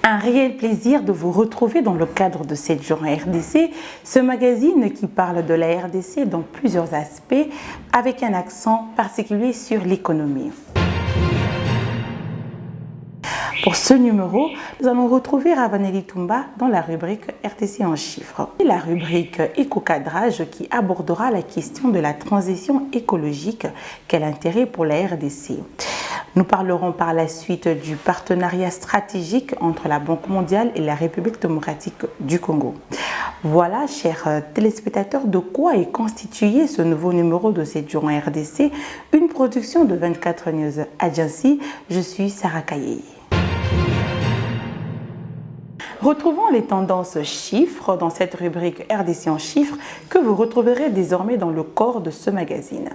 Un réel plaisir de vous retrouver dans le cadre de cette journée RDC, ce magazine qui parle de la RDC dans plusieurs aspects avec un accent particulier sur l'économie. Pour ce numéro, nous allons retrouver Ravanelli Toumba dans la rubrique RDC en chiffres. Et la rubrique éco-cadrage qui abordera la question de la transition écologique, quel intérêt pour la RDC. Nous parlerons par la suite du partenariat stratégique entre la Banque mondiale et la République démocratique du Congo. Voilà, chers téléspectateurs, de quoi est constitué ce nouveau numéro de cette journée RDC, une production de 24 News Agency. Je suis Sarah Kaye. Retrouvons les tendances chiffres dans cette rubrique RDC en chiffres que vous retrouverez désormais dans le corps de ce magazine.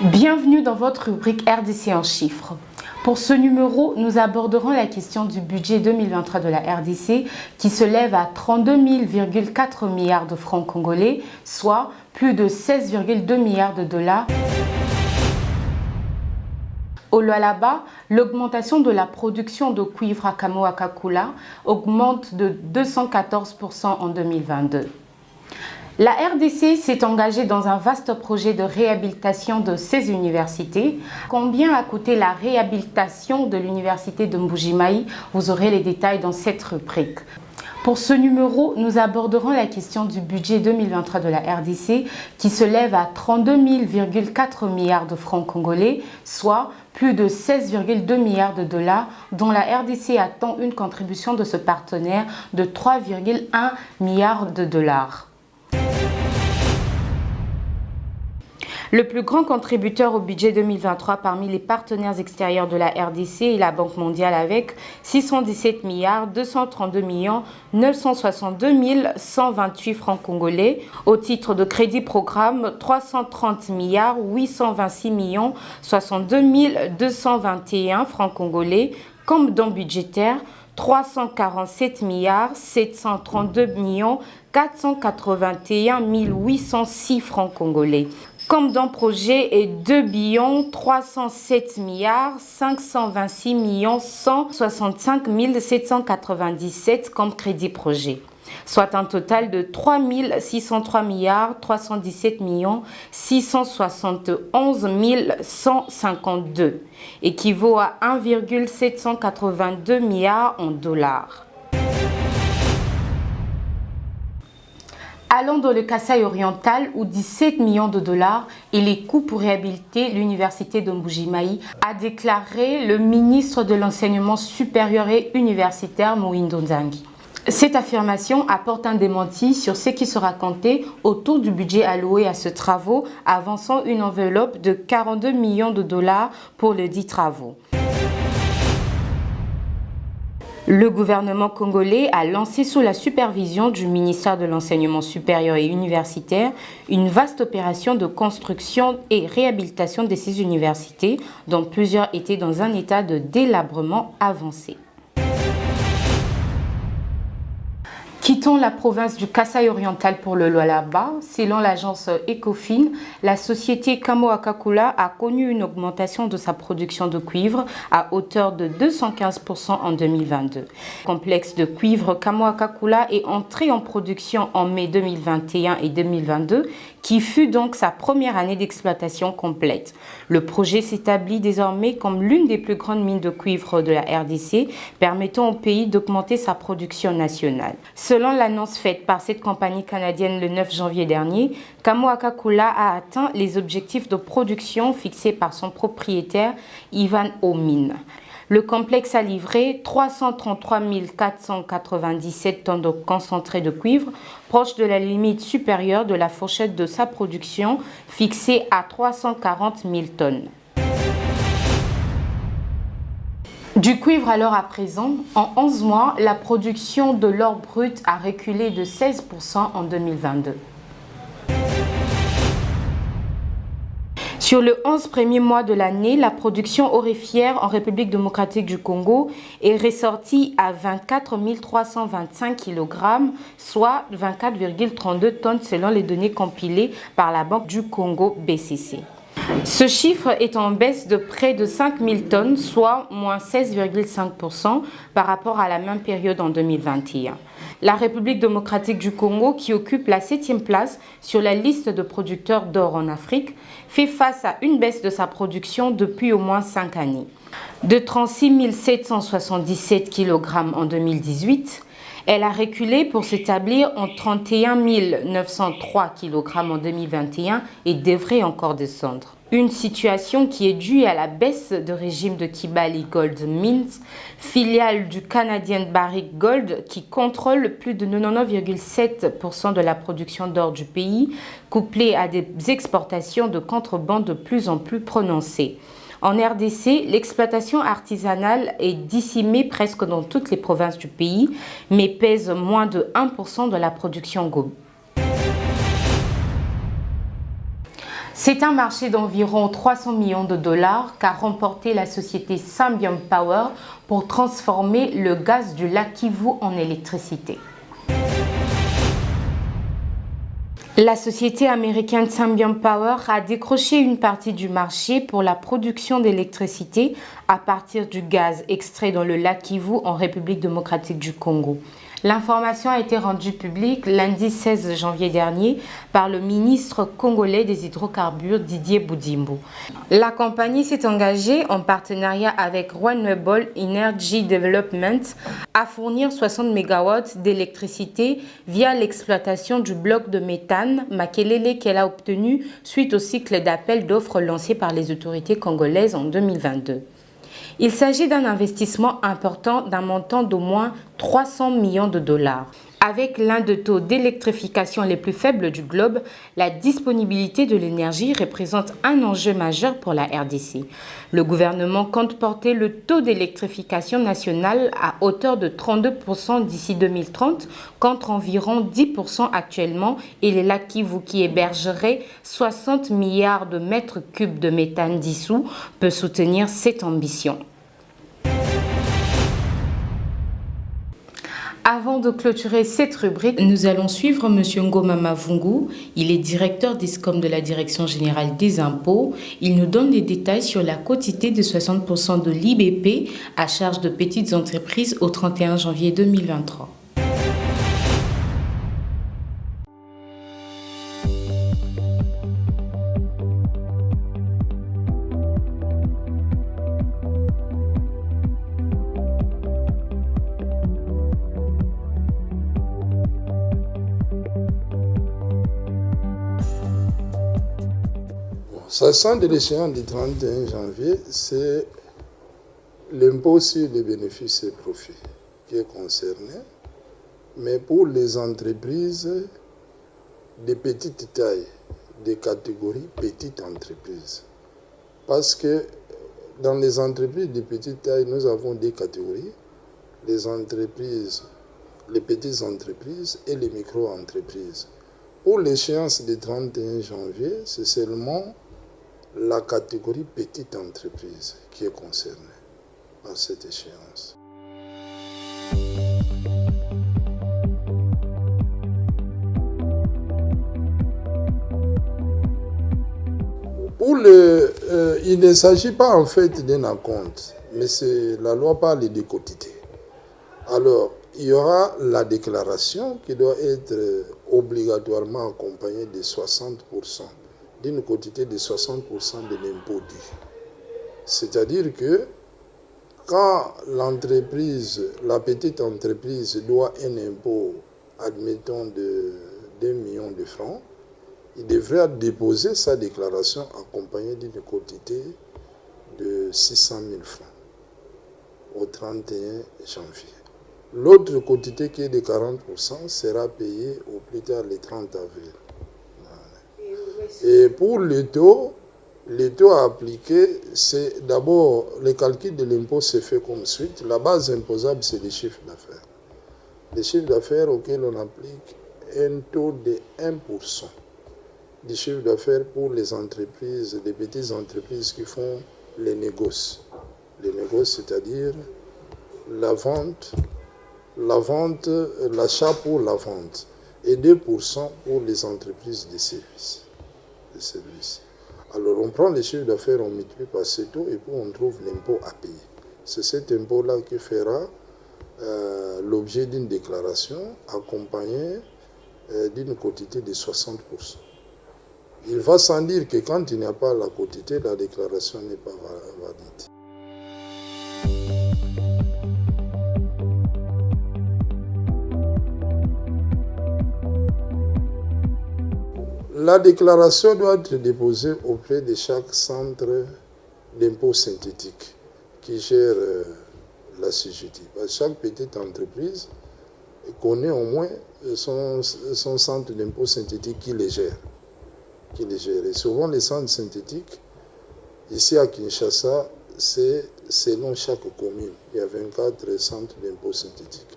Bienvenue dans votre rubrique RDC en chiffres. Pour ce numéro, nous aborderons la question du budget 2023 de la RDC qui se lève à 32,4 milliards de francs congolais, soit plus de 16,2 milliards de dollars. Au Lualaba, l'augmentation de la production de cuivre à Kamoa-Kakula augmente de 214% en 2022. La RDC s'est engagée dans un vaste projet de réhabilitation de ses universités. Combien a coûté la réhabilitation de l'université de Mbuji-Mayi? Vous aurez les détails dans cette rubrique. Pour ce numéro, nous aborderons la question du budget 2023 de la RDC qui se lève à 32,4 milliards de francs congolais, soit plus de 16,2 milliards de dollars, dont la RDC attend une contribution de ce partenaire de 3,1 milliards de dollars. Le plus grand contributeur au budget 2023 parmi les partenaires extérieurs de la RDC est la Banque mondiale avec 617 milliards 232 millions 962 128 francs congolais. Au titre de crédit programme, 330 milliards 826 millions 62 221 francs congolais. Comme don budgétaire, 347 milliards 732 millions 481 806 francs congolais. Comme dans projet est 2 307 milliards 526 millions 165 797 comme crédit projet, soit un total de 3 603 milliards 317 millions 671 152, équivaut à 1,782 milliards en dollars. Allons dans le Kasaï oriental où 17 millions de dollars et les coûts pour réhabiliter l'université de Mbuji-Mayi, a déclaré le ministre de l'enseignement supérieur et universitaire Mohindo Nzangi. Cette affirmation apporte un démenti sur ce qui sera compté autour du budget alloué à ce travaux, avançant une enveloppe de 42 millions de dollars pour les 10 travaux. Le gouvernement congolais a lancé sous la supervision du ministère de l'Enseignement supérieur et universitaire une vaste opération de construction et réhabilitation de ces universités, dont plusieurs étaient dans un état de délabrement avancé. Quittons la province du Kasaï oriental pour le Lualaba. Selon l'agence Ecofin, la société Kamoa-Kakula a connu une augmentation de sa production de cuivre à hauteur de 215% en 2022. Le complexe de cuivre Kamoa-Kakula est entré en production en mai 2021 et 2022, qui fut donc sa première année d'exploitation complète. Le projet s'établit désormais comme l'une des plus grandes mines de cuivre de la RDC, permettant au pays d'augmenter sa production nationale. Selon l'annonce faite par cette compagnie canadienne le 9 janvier dernier, Kamoa-Kakula a atteint les objectifs de production fixés par son propriétaire Ivan Omin. Le complexe a livré 333 497 tonnes de concentré de cuivre, proche de la limite supérieure de la fourchette de sa production, fixée à 340 000 tonnes. Du cuivre alors à présent, en 11 mois, la production de l'or brut a reculé de 16% en 2022. Sur le 11 premiers mois de l'année, la production aurifère en République démocratique du Congo est ressortie à 24 325 kg, soit 24,32 tonnes selon les données compilées par la Banque du Congo BCC. Ce chiffre est en baisse de près de 5 000 tonnes, soit moins 16,5% par rapport à la même période en 2021. La République démocratique du Congo, qui occupe la 7e place sur la liste de producteurs d'or en Afrique, fait face à une baisse de sa production depuis au moins 5 années. De 36 777 kg en 2018, elle a reculé pour s'établir en 31 903 kg en 2021 et devrait encore descendre. Une situation qui est due à la baisse de régime de Kibali Gold Mines, filiale du Canadian Barrick Gold qui contrôle plus de 99,7% de la production d'or du pays, couplée à des exportations de contrebande de plus en plus prononcées. En RDC, l'exploitation artisanale est disséminée presque dans toutes les provinces du pays, mais pèse moins de 1% de la production globale. C'est un marché d'environ 300 millions de dollars qu'a remporté la société Symbion Power pour transformer le gaz du lac Kivu en électricité. La société américaine Symbion Power a décroché une partie du marché pour la production d'électricité à partir du gaz extrait dans le lac Kivu en République démocratique du Congo. L'information a été rendue publique lundi 16 janvier dernier par le ministre congolais des hydrocarbures Didier Boudimbo. La compagnie s'est engagée en partenariat avec Renewable Energy Development à fournir 60 MW d'électricité via l'exploitation du bloc de méthane Makelele qu'elle a obtenu suite au cycle d'appel d'offres lancé par les autorités congolaises en 2022. Il s'agit d'un investissement important d'un montant d'au moins 300 millions de dollars. Avec l'un des taux d'électrification les plus faibles du globe, la disponibilité de l'énergie représente un enjeu majeur pour la RDC. Le gouvernement compte porter le taux d'électrification national à hauteur de 32% d'ici 2030, contre environ 10% actuellement, et le lac Kivu, qui hébergerait 60 milliards de mètres cubes de méthane dissous, peut soutenir cette ambition. Avant de clôturer cette rubrique, nous allons suivre M. Ngoma Mavungu. Il est directeur d'ISCOM de la Direction générale des impôts. Il nous donne des détails sur la quotité de 60% de l'IBP à charge de petites entreprises au 31 janvier 2023. S'agissant de l'échéance du 31 janvier, c'est l'impôt sur les bénéfices et profits qui est concerné, mais pour les entreprises de petite taille, des catégories petites entreprises. Parce que dans les entreprises de petite taille, nous avons des catégories, les entreprises, les petites entreprises et les micro-entreprises. Pour l'échéance du 31 janvier, c'est seulement la catégorie petite entreprise qui est concernée par cette échéance. Il ne s'agit pas en fait d'un acompte, mais la loi parle de quotité. Alors, il y aura la déclaration qui doit être obligatoirement accompagnée de 60%. D'une quotité de 60% de l'impôt dû. C'est-à-dire que quand l'entreprise, la petite entreprise doit un impôt, admettons, de 2 millions de francs, il devrait déposer sa déclaration accompagnée d'une quotité de 600 000 francs au 31 janvier. L'autre quotité qui est de 40% sera payée au plus tard le 30 avril. Et pour le taux à appliquer, c'est d'abord le calcul de l'impôt se fait comme suite. La base imposable, c'est le chiffre d'affaires. Le chiffre d'affaires auquel on applique un taux de 1% du chiffre d'affaires pour les entreprises, les petites entreprises qui font les négoces. Les négoces, c'est-à-dire la vente, l'achat pour la vente, et 2% pour les entreprises de services. Alors on prend les chiffres d'affaires, on multiplie par ce taux et puis on trouve l'impôt à payer. C'est cet impôt-là qui fera l'objet d'une déclaration accompagnée d'une quotité de 60%. Il va sans dire que quand il n'y a pas la quotité, la déclaration n'est pas valide. La déclaration doit être déposée auprès de chaque centre d'impôt synthétique qui gère la CGT. Chaque petite entreprise connaît au moins son centre d'impôt synthétique qui les gère. Et souvent, les centres synthétiques, ici à Kinshasa, c'est selon chaque commune. Il y a 24 centres d'impôt synthétiques.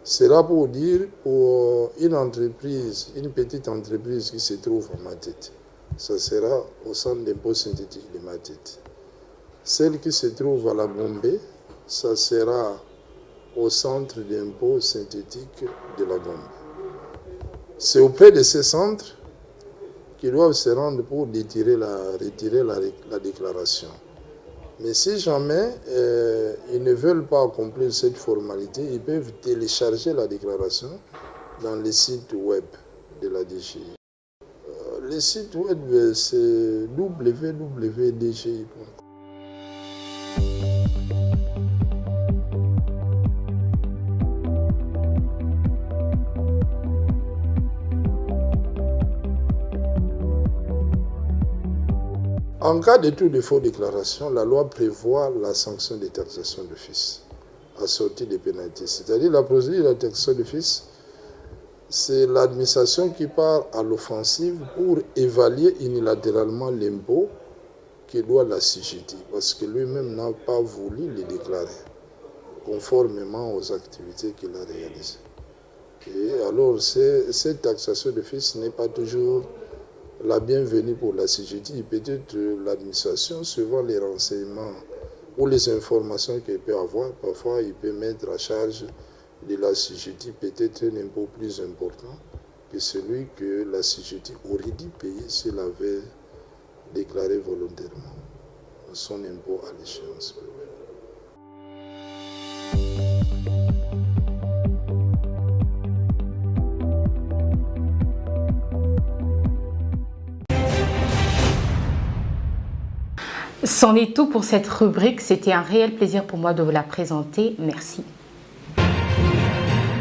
C'est là pour dire, pour une entreprise, une petite entreprise qui se trouve à Matete, ça sera au centre d'impôt synthétique de Matete. Celle qui se trouve à la Gombe, ça sera au centre d'impôt synthétique de la Gombe. C'est auprès de ces centres qu'ils doivent se rendre pour retirer la déclaration. Mais si jamais ils ne veulent pas accomplir cette formalité, ils peuvent télécharger la déclaration dans les sites web de la DGI. Le site web, c'est www.dgi.com. En cas de tout défaut de déclaration, la loi prévoit la sanction de taxation d'office assortie des pénalités. C'est-à-dire la procédure de taxation d'office, c'est l'administration qui part à l'offensive pour évaluer unilatéralement l'impôt qui doit la CGT, parce que lui-même n'a pas voulu le déclarer, conformément aux activités qu'il a réalisées. Et alors, cette taxation d'office n'est pas toujours la bienvenue pour la CGT. Peut-être l'administration, suivant les renseignements ou les informations qu'elle peut avoir, parfois il peut mettre à charge de la CGT peut-être un impôt plus important que celui que la CGT aurait dû payer s'il avait déclaré volontairement son impôt à l'échéance. C'en est tout pour cette rubrique. C'était un réel plaisir pour moi de vous la présenter. Merci.